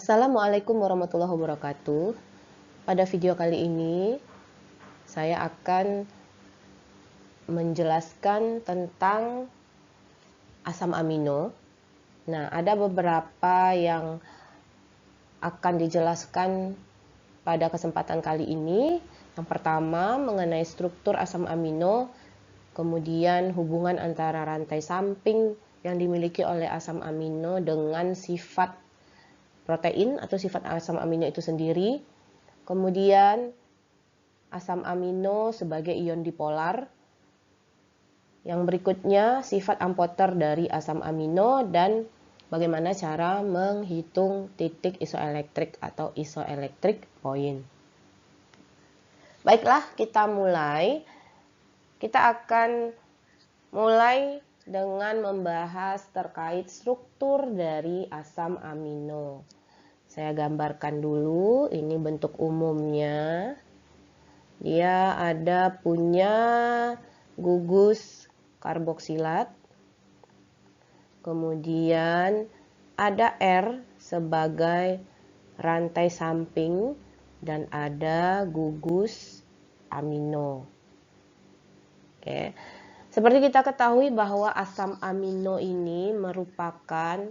Assalamualaikum warahmatullahi wabarakatuh. Pada video kali ini, saya akan menjelaskan tentang asam amino. Nah, ada beberapa yang akan dijelaskan pada kesempatan kali ini. Yang pertama, mengenai struktur asam amino, kemudian hubungan antara rantai samping yang dimiliki oleh asam amino dengan sifat protein atau sifat asam amino itu sendiri. Kemudian asam amino sebagai ion dipolar. Yang berikutnya sifat amporter dari asam amino dan bagaimana cara menghitung titik isoelektrik atau isoelectric point. Baiklah, kita mulai. Kita akan mulai dengan membahas terkait struktur dari asam amino. Saya gambarkan dulu, ini bentuk umumnya. Dia ada punya gugus karboksilat. Kemudian ada R sebagai rantai samping dan ada gugus amino. Oke. Seperti kita ketahui bahwa asam amino ini merupakan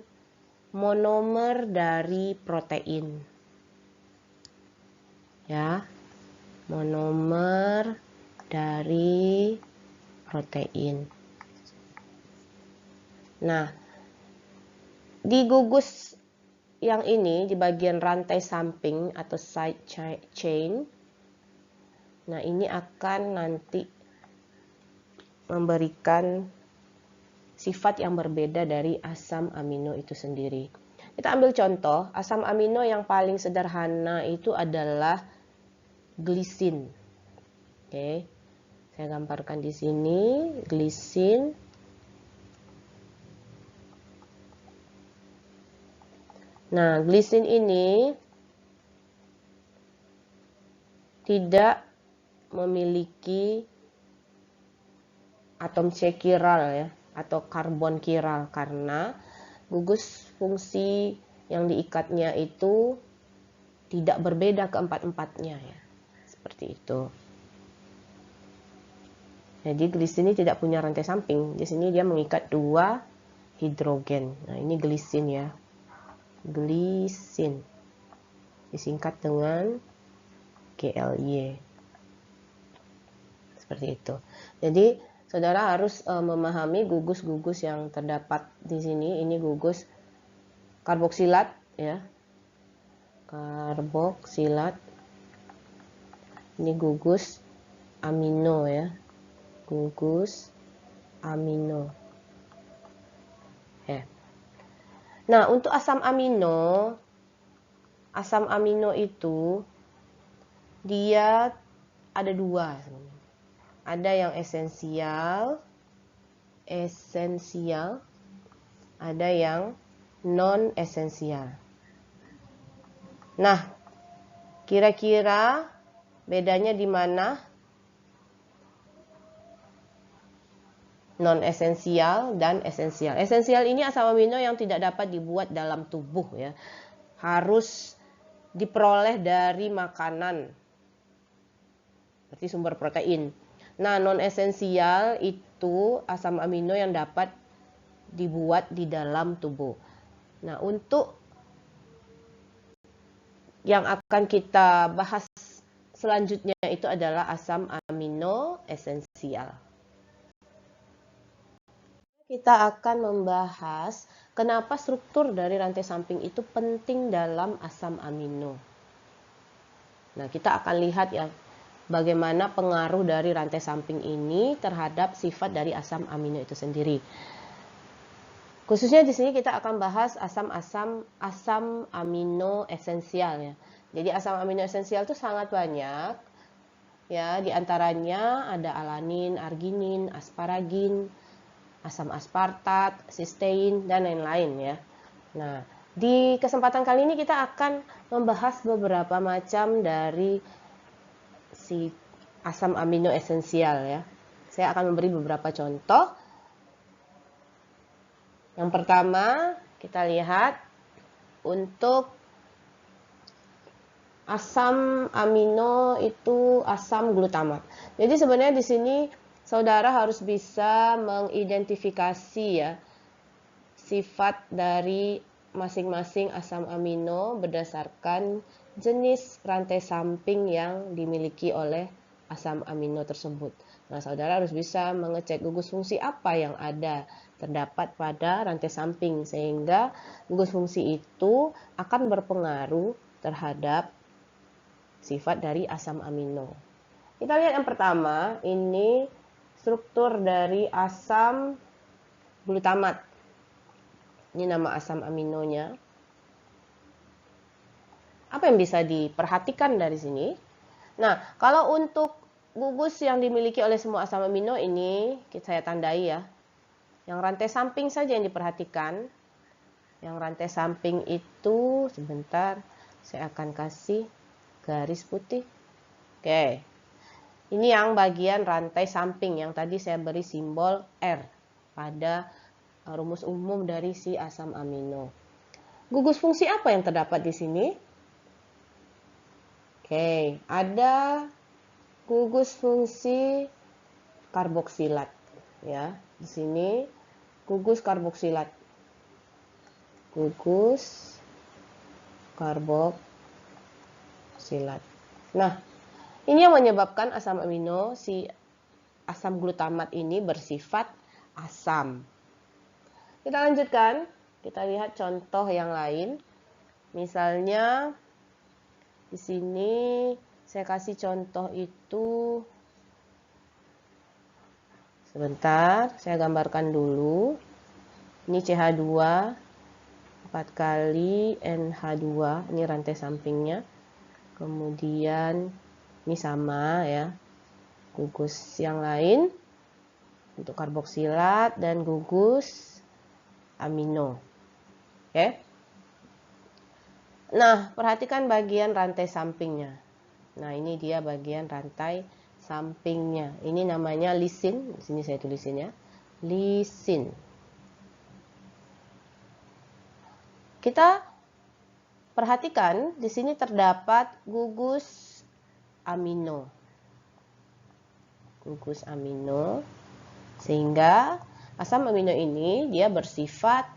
monomer dari protein. Ya. Monomer dari protein. Nah, di gugus yang ini, di bagian rantai samping atau side chain, nah ini akan nanti memberikan sifat yang berbeda dari asam amino itu sendiri. Kita ambil contoh, asam amino yang paling sederhana itu adalah glisin. Oke, saya gambarkan di sini, glisin. Nah, glisin ini tidak memiliki atom C chiral ya, atau karbon chiral karena gugus fungsi yang diikatnya itu tidak berbeda keempat-empatnya ya. Seperti itu. Jadi glisin ini tidak punya rantai samping. Di sini dia mengikat dua hidrogen. Nah, ini glisin ya. Glisin. Disingkat dengan GLY. Seperti itu. Jadi saudara harus memahami gugus-gugus yang terdapat di sini. Ini gugus karboksilat ya. Karboksilat. Ini gugus amino ya. Gugus amino. Ya. Nah, untuk asam amino itu dia ada dua. Ada yang esensial, ada yang non esensial. Nah, kira-kira bedanya di mana? Non esensial dan esensial. Esensial ini asam amino yang tidak dapat dibuat dalam tubuh ya. Harus diperoleh dari makanan. Berarti sumber protein. Nah, non esensial itu asam amino yang dapat dibuat di dalam tubuh. Nah, untuk yang akan kita bahas selanjutnya itu adalah asam amino esensial. Kita akan membahas kenapa struktur dari rantai samping itu penting dalam asam amino. Nah, kita akan lihat ya bagaimana pengaruh dari rantai samping ini terhadap sifat dari asam amino itu sendiri. Khususnya di sini kita akan bahas asam amino esensial ya. Jadi asam amino esensial itu sangat banyak. Ya, di antaranya ada alanin, arginin, asparagin, asam aspartat, sistein, dan lain-lain ya. Nah, di kesempatan kali ini kita akan membahas beberapa macam dari si asam amino esensial ya. Saya akan memberi beberapa contoh. Yang pertama, kita lihat untuk asam amino itu asam glutamat. Jadi sebenarnya di sini saudara harus bisa mengidentifikasi ya sifat dari masing-masing asam amino berdasarkan jenis rantai samping yang dimiliki oleh asam amino tersebut. Nah, saudara harus bisa mengecek gugus fungsi apa yang ada terdapat pada rantai samping, sehingga gugus fungsi itu akan berpengaruh terhadap sifat dari asam amino. Kita lihat yang pertama, ini struktur dari asam glutamat. Ini nama asam aminonya. Apa yang bisa diperhatikan dari sini? Nah, kalau untuk gugus yang dimiliki oleh semua asam amino ini, saya tandai ya. Yang rantai samping saja yang diperhatikan. Yang rantai samping itu, sebentar, saya akan kasih garis putih. Oke. Ini yang bagian rantai samping yang tadi saya beri simbol R pada rumus umum dari si asam amino. Gugus fungsi apa yang terdapat di sini? Oke, ada gugus fungsi karboksilat ya. Di sini gugus karboksilat. Gugus karboksilat. Nah, ini yang menyebabkan asam amino si asam glutamat ini bersifat asam. Kita lanjutkan, kita lihat contoh yang lain. Misalnya di sini saya kasih contoh itu, sebentar, saya gambarkan dulu. Ini CH2 4 kali NH2, ini rantai sampingnya. Kemudian ini sama ya, gugus yang lain untuk karboksilat dan gugus amino. Oke. Nah, perhatikan bagian rantai sampingnya. Nah, ini dia bagian rantai sampingnya. Ini namanya lisin. Di sini saya tulisin ya. Lisin. Kita perhatikan di sini terdapat gugus amino. Gugus amino. Sehingga asam amino ini dia bersifat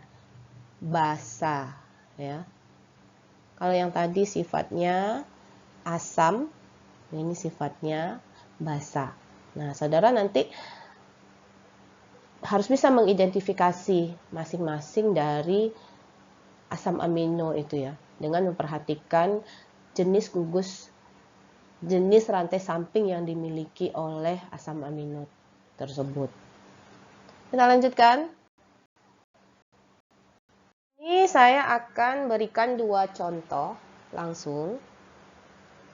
basa ya. Kalau yang tadi sifatnya asam, ini sifatnya basa. Nah, saudara nanti harus bisa mengidentifikasi masing-masing dari asam amino itu ya, dengan memperhatikan jenis gugus, jenis rantai samping yang dimiliki oleh asam amino tersebut. Kita lanjutkan. Ini saya akan berikan dua contoh langsung.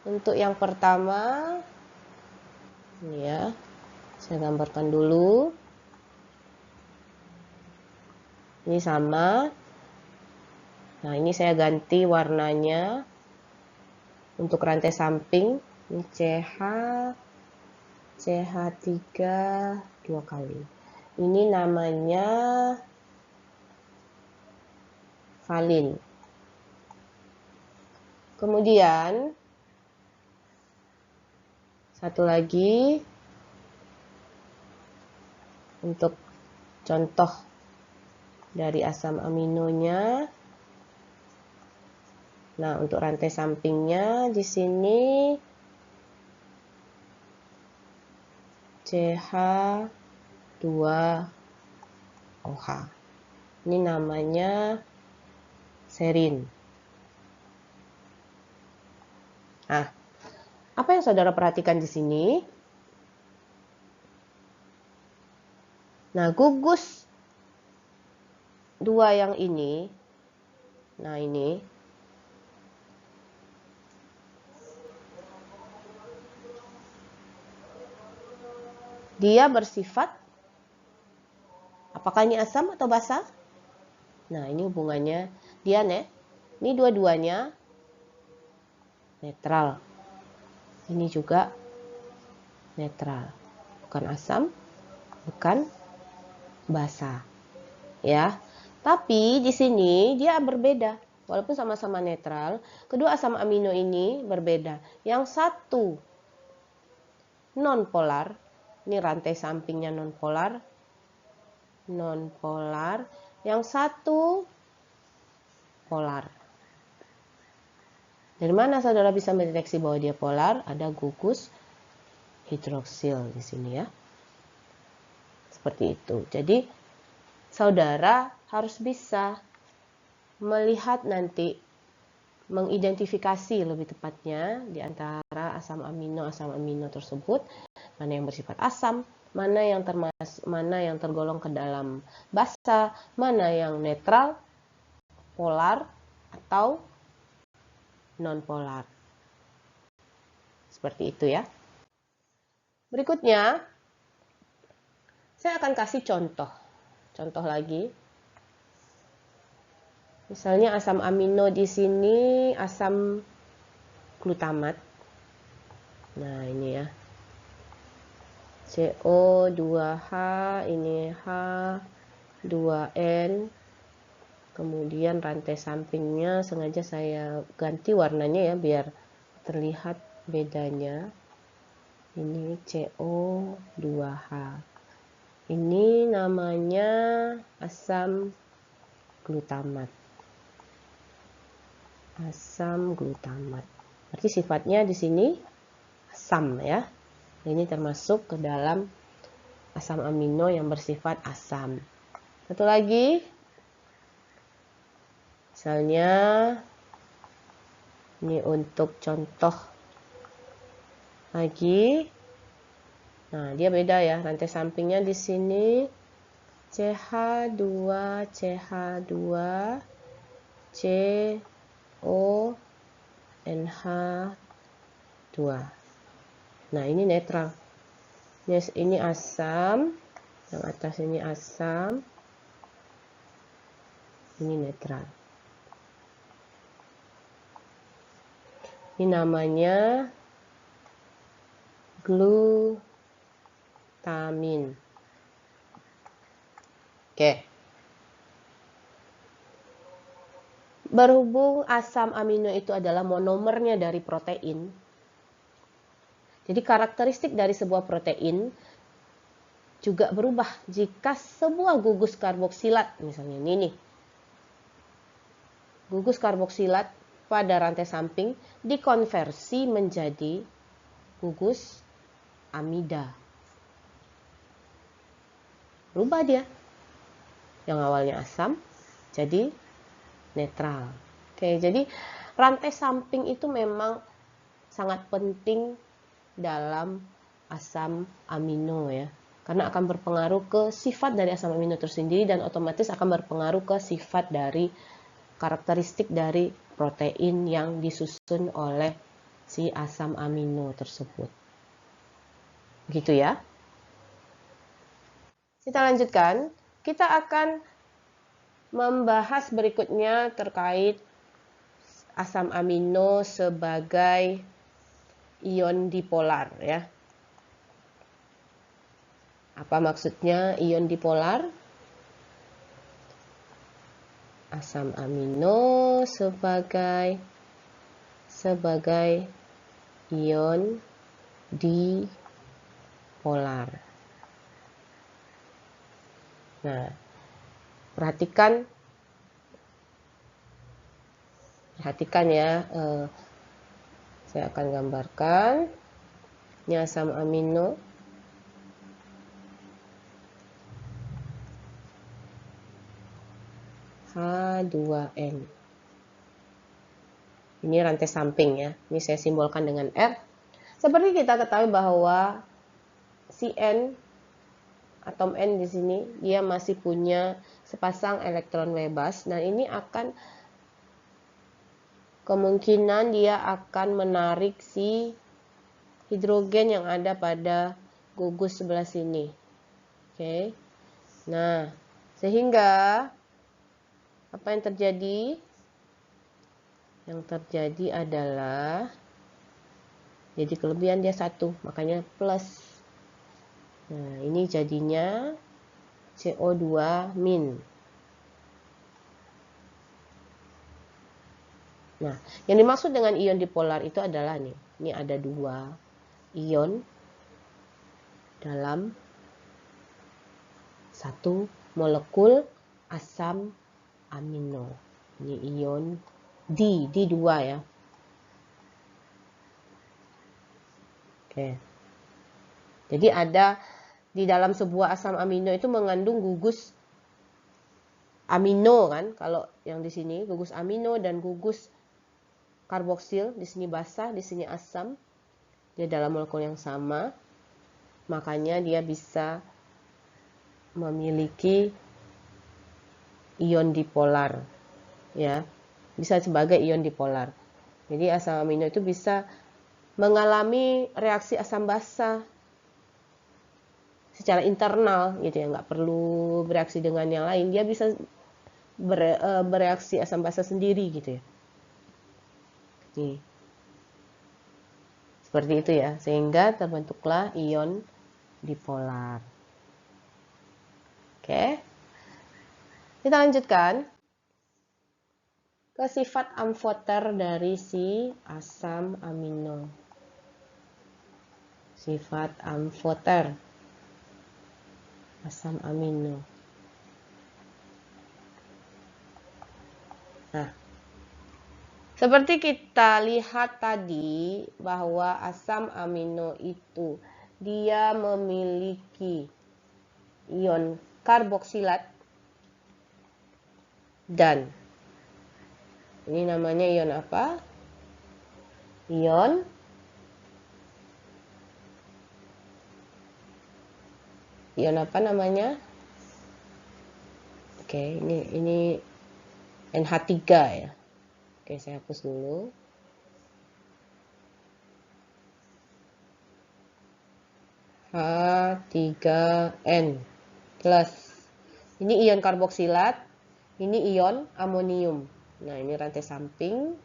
Untuk yang pertama, ini ya, saya gambarkan dulu. Ini sama. Nah, ini saya ganti warnanya. Untuk rantai samping, ini CH3 2 kali. Ini namanya valin. Kemudian satu lagi untuk contoh dari asam aminonya. Nah, untuk rantai sampingnya di sini CH2OH. Ini namanya serin. Nah, apa yang saudara perhatikan di sini? Nah, gugus dua yang ini, nah ini, dia bersifat, apakah ini asam atau basa? Nah, ini hubungannya, dia ini dua-duanya netral. Ini juga netral, bukan asam, bukan basa, ya. Tapi di sini dia berbeda. walaupun sama-sama netral, kedua asam amino ini berbeda. Yang satu nonpolar, ini rantai sampingnya nonpolar, yang satu polar. Dari mana saudara bisa mendeteksi bahwa dia polar? Ada gugus hidroksil di sini ya. Seperti itu. Jadi saudara harus bisa melihat nanti, mengidentifikasi lebih tepatnya di antara asam amino tersebut, mana yang bersifat asam, mana yang tergolong ke dalam basa, mana yang netral, polar atau non-polar. Seperti itu ya. Berikutnya, saya akan kasih contoh. Contoh lagi. Misalnya asam amino di sini asam glutamat. Nah, ini ya. CO2H, ini H2N. Kemudian rantai sampingnya sengaja saya ganti warnanya ya biar terlihat bedanya. Ini CO2H. Ini namanya asam glutamat. Asam glutamat. Berarti sifatnya di sini asam ya. Ini termasuk ke dalam asam amino yang bersifat asam. Satu lagi. Misalnya ini untuk contoh lagi. Nah, dia beda ya. Rantai sampingnya di sini CH2 CONH2. Nah, ini netral. Ini asam, yang atas ini asam, ini netral. Ini namanya glutamin. Oke. Berhubung asam amino itu adalah monomernya dari protein, jadi karakteristik dari sebuah protein juga berubah jika sebuah gugus karboksilat, misalnya ini nih, gugus karboksilat pada rantai samping dikonversi menjadi gugus amida. Berubah dia. Yang awalnya asam jadi netral. Oke, jadi rantai samping itu memang sangat penting dalam asam amino ya. Karena akan berpengaruh ke sifat dari asam amino tersendiri dan otomatis akan berpengaruh ke sifat dari karakteristik dari protein yang disusun oleh si asam amino tersebut. Begitu ya. Kita lanjutkan. Kita akan membahas berikutnya terkait asam amino sebagai ion dipolar ya. Apa maksudnya ion dipolar? Asam amino sebagai ion dipolar. Nah, perhatikan ya, saya akan gambarkan. Ini asam amino. H2N. Ini rantai samping ya. Ini saya simbolkan dengan R. Seperti kita ketahui bahwa si N, atom N di sini, dia masih punya sepasang elektron bebas. Nah, ini akan kemungkinan dia akan menarik si hidrogen yang ada pada gugus sebelah sini. Oke. Nah, sehingga apa yang terjadi? Yang terjadi adalah jadi kelebihan dia 1, makanya plus. Nah, ini jadinya CO2 min. Nah, yang dimaksud dengan ion dipolar itu adalah nih, ini ada 2 ion dalam 1 molekul asam amino. Ini ion D2 ya. Oke. Jadi ada di dalam sebuah asam amino itu mengandung gugus amino kan? Kalau yang di sini gugus amino dan gugus karboksil, di sini basah, di sini asam. Dia dalam molekul yang sama. Makanya dia bisa memiliki ion dipolar. Ya. Bisa sebagai ion dipolar. Jadi asam amino itu bisa mengalami reaksi asam basa secara internal gitu ya, nggak perlu bereaksi dengan yang lain, dia bisa bereaksi asam basa sendiri gitu ya. Nih. Seperti itu ya, sehingga terbentuklah ion dipolar. Oke. Kita lanjutkan ke sifat amfoter dari si asam amino. Sifat amfoter asam amino. Nah, seperti kita lihat tadi bahwa asam amino itu dia memiliki ion karboksilat dan ini namanya ion apa? Ion apa namanya? Oke, ini NH3 ya. Oke, saya hapus dulu. H3N plus. Ini ion karboksilat, ini ion amonium. Nah, ini rantai samping.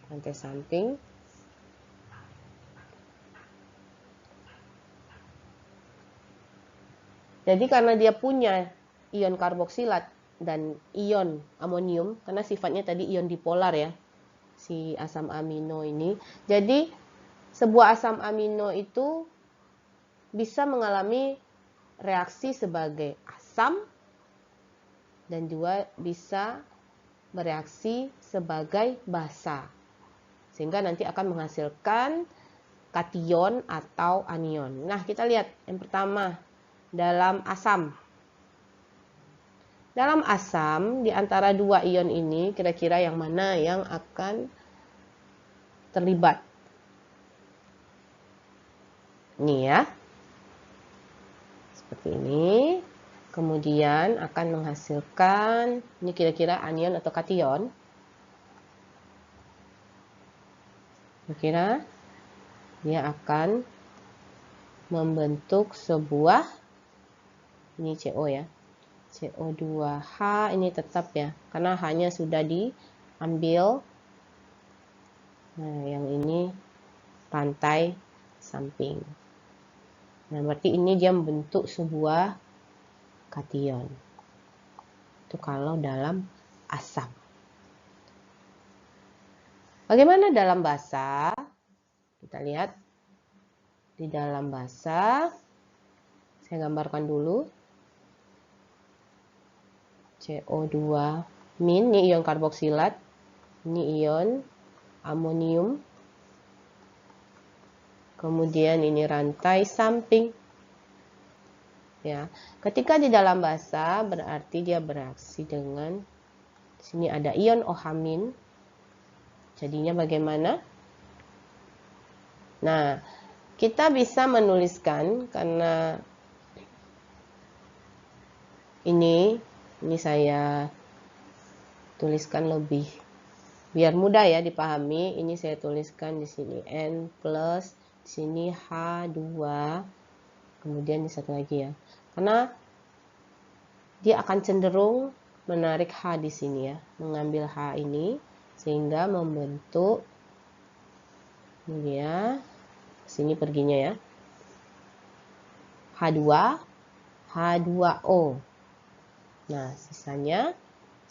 Rantai samping. Jadi karena dia punya ion karboksilat dan ion amonium, karena sifatnya tadi ion dipolar ya, si asam amino ini. Jadi sebuah asam amino itu bisa mengalami reaksi sebagai asam dan juga bisa bereaksi sebagai basa. Sehingga nanti akan menghasilkan kation atau anion. Nah, kita lihat yang pertama dalam asam. Dalam asam, di antara 2 ion ini, kira-kira yang mana yang akan terlibat? Ini ya. Seperti ini. Kemudian akan menghasilkan, ini kira-kira anion atau kation. Kira-kira dia akan membentuk sebuah, ini CO ya. CO2H ini tetap ya, karena H-nya sudah diambil. Nah, yang ini rantai samping. Nah, berarti ini dia membentuk sebuah kation. Itu kalau dalam asam. Bagaimana dalam basa? Kita lihat di dalam basa. Saya gambarkan dulu. CO2 min, ini ion karboksilat. Ini ion amonium. Kemudian ini rantai samping. Ya, ketika di dalam basa berarti dia bereaksi dengan sini ada ion OH-. Jadinya bagaimana? Nah, kita bisa menuliskan karena ini saya tuliskan lebih biar mudah ya dipahami. Ini saya tuliskan di sini N plus, di sini H2, kemudian di satu lagi ya. Karena dia akan cenderung menarik H di sini ya, mengambil H ini sehingga membentuk ini ya. Sini perginya ya. H2, H2O. Nah, sisanya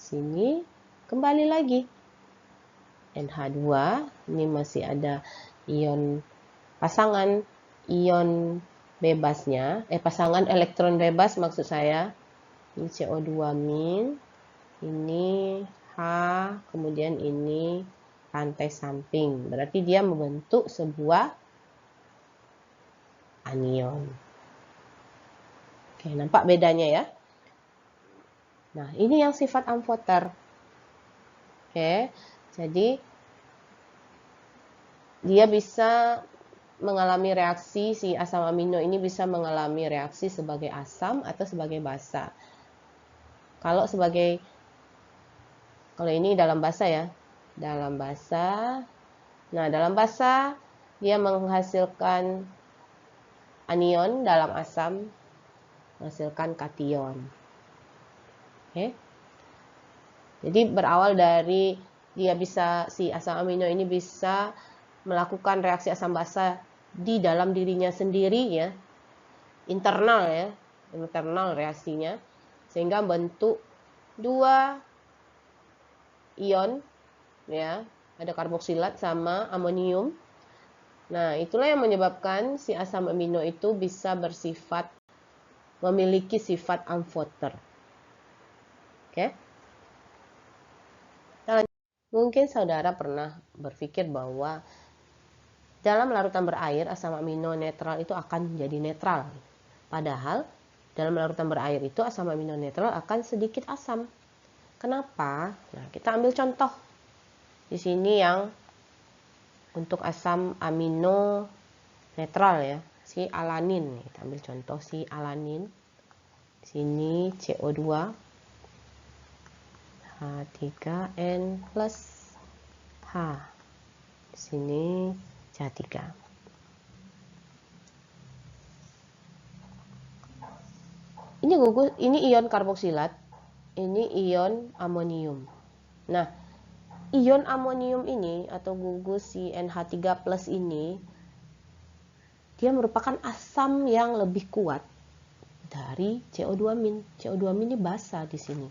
sini kembali lagi. NH2. Ini masih ada ion pasangan ion bebasnya, pasangan elektron bebas maksud saya. Ini CO2 min, ini H, kemudian ini rantai samping. Berarti dia membentuk sebuah anion. Oke, nampak bedanya ya? Nah, ini yang sifat amfoter. Oke, jadi dia bisa mengalami reaksi, si asam amino ini bisa mengalami reaksi sebagai asam atau sebagai basa. Kalau ini dalam basa ya, dalam basa. Nah, dalam basa dia menghasilkan anion, dalam asam menghasilkan kation. Oke. Jadi berawal dari si asam amino ini bisa melakukan reaksi asam basa di dalam dirinya sendiri ya, internal reaksinya, sehingga bentuk dua ion ya, ada karboksilat sama amonium. Nah, itulah yang menyebabkan si asam amino itu bisa memiliki sifat amfoter. Oke. Mungkin saudara pernah berpikir bahwa dalam larutan berair asam amino netral itu akan menjadi netral. Padahal dalam larutan berair itu asam amino netral akan sedikit asam. Kenapa? Nah, kita ambil contoh. Di sini yang untuk asam amino netral ya, si alanin. Kita ambil contoh si alanin. Di sini CO2 H3N plus H. Di sini CH3. Ini ion karboksilat, ini ion amonium. Nah, ion amonium ini atau gugus si NH3+ ini dia merupakan asam yang lebih kuat dari CO2 min. CO2 min ini basa di sini.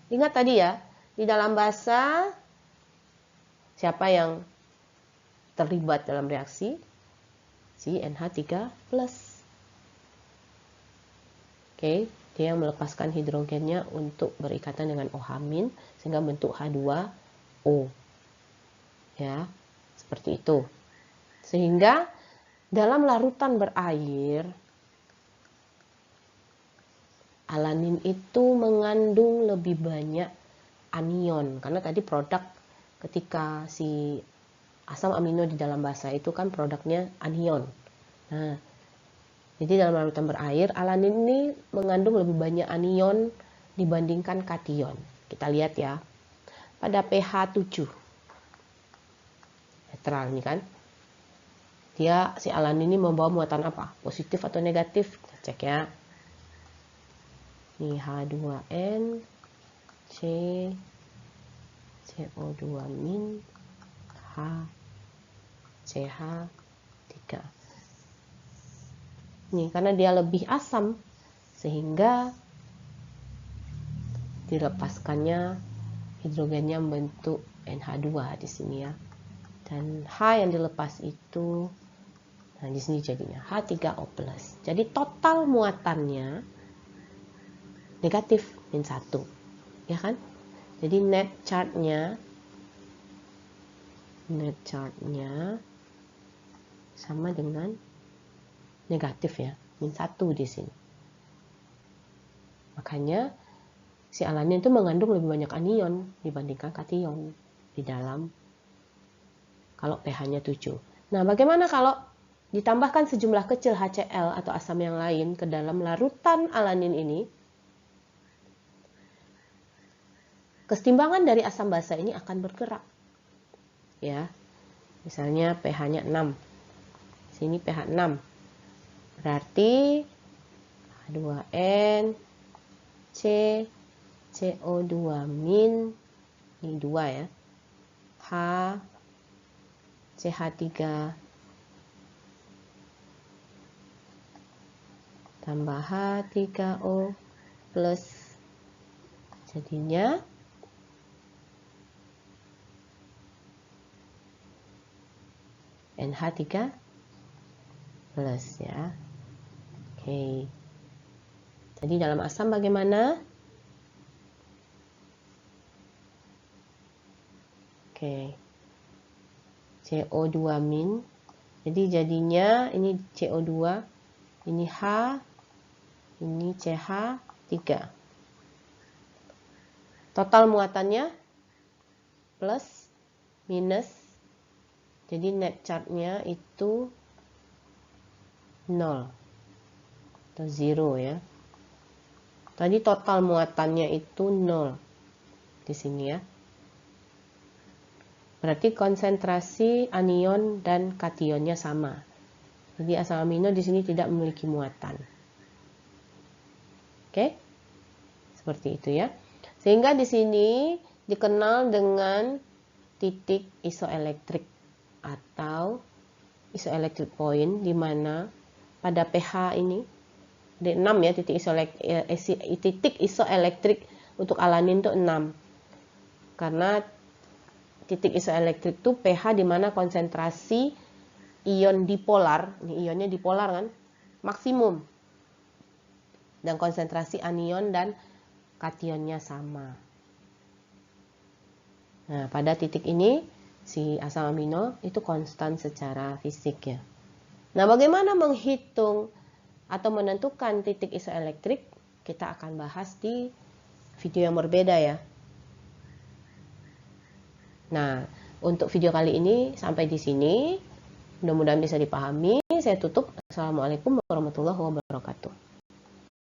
Ingat tadi ya, di dalam basa siapa yang terlibat dalam reaksi? Si NH3+. Oke, dia yang melepaskan hidrogennya untuk berikatan dengan OH- sehingga bentuk H2O. Ya, seperti itu. Sehingga dalam larutan berair alanin itu mengandung lebih banyak anion, karena tadi produk ketika si asam amino di dalam basa itu kan produknya anion. Nah, jadi dalam larutan berair alanin ini mengandung lebih banyak anion dibandingkan kation. Kita lihat ya, pada pH 7 netral ini kan, si alanin ini membawa muatan apa? Positif atau negatif? Kita cek ya. Ini H2N C CO2 min H CH3. Ini karena dia lebih asam sehingga dilepaskannya hidrogennya membentuk NH2 di sini ya. Dan H yang dilepas itu, nah di sini jadinya H3O+. Jadi total muatannya negatif -1, ya kan? Jadi net charge-nya sama dengan negatif ya, -1 di sini. Makanya si alanin itu mengandung lebih banyak anion dibandingkan kation di dalam kalau pH-nya 7. Nah, bagaimana kalau ditambahkan sejumlah kecil HCl atau asam yang lain ke dalam larutan alanin ini? Kesetimbangan dari asam basa ini akan bergerak. Ya. Misalnya pH-nya 6. Sini pH 6. Berarti H2N C CO2 min, ini 2 ya. H CH3 tambah H3O plus, jadinya NH3+ ya. Oke. Jadi dalam asam bagaimana? Oke. CO2-. Jadi jadinya ini CO2, ini H, ini CH3. Total muatannya plus minus. Jadi net charge-nya itu 0 atau 0 ya. Tadi total muatannya itu 0 di sini ya. Berarti konsentrasi anion dan kationnya sama. Jadi asam amino di sini tidak memiliki muatan. Oke? Seperti itu ya. Sehingga di sini dikenal dengan titik isoelektrik atau isoelectric point, di mana pada pH ini di 6 ya, titik isoelektrik untuk alanin itu 6. Karena titik isoelektrik itu pH di mana konsentrasi ion dipolar, ini ionnya dipolar kan, maksimum. Dan konsentrasi anion dan kationnya sama. Nah, pada titik ini si asam amino itu konstan secara fisik ya. Nah, bagaimana menghitung atau menentukan titik isoelektrik? Kita akan bahas di video yang berbeda ya. Nah, untuk video kali ini sampai di sini. Mudah-mudahan bisa dipahami. Saya tutup. Assalamualaikum warahmatullahi wabarakatuh.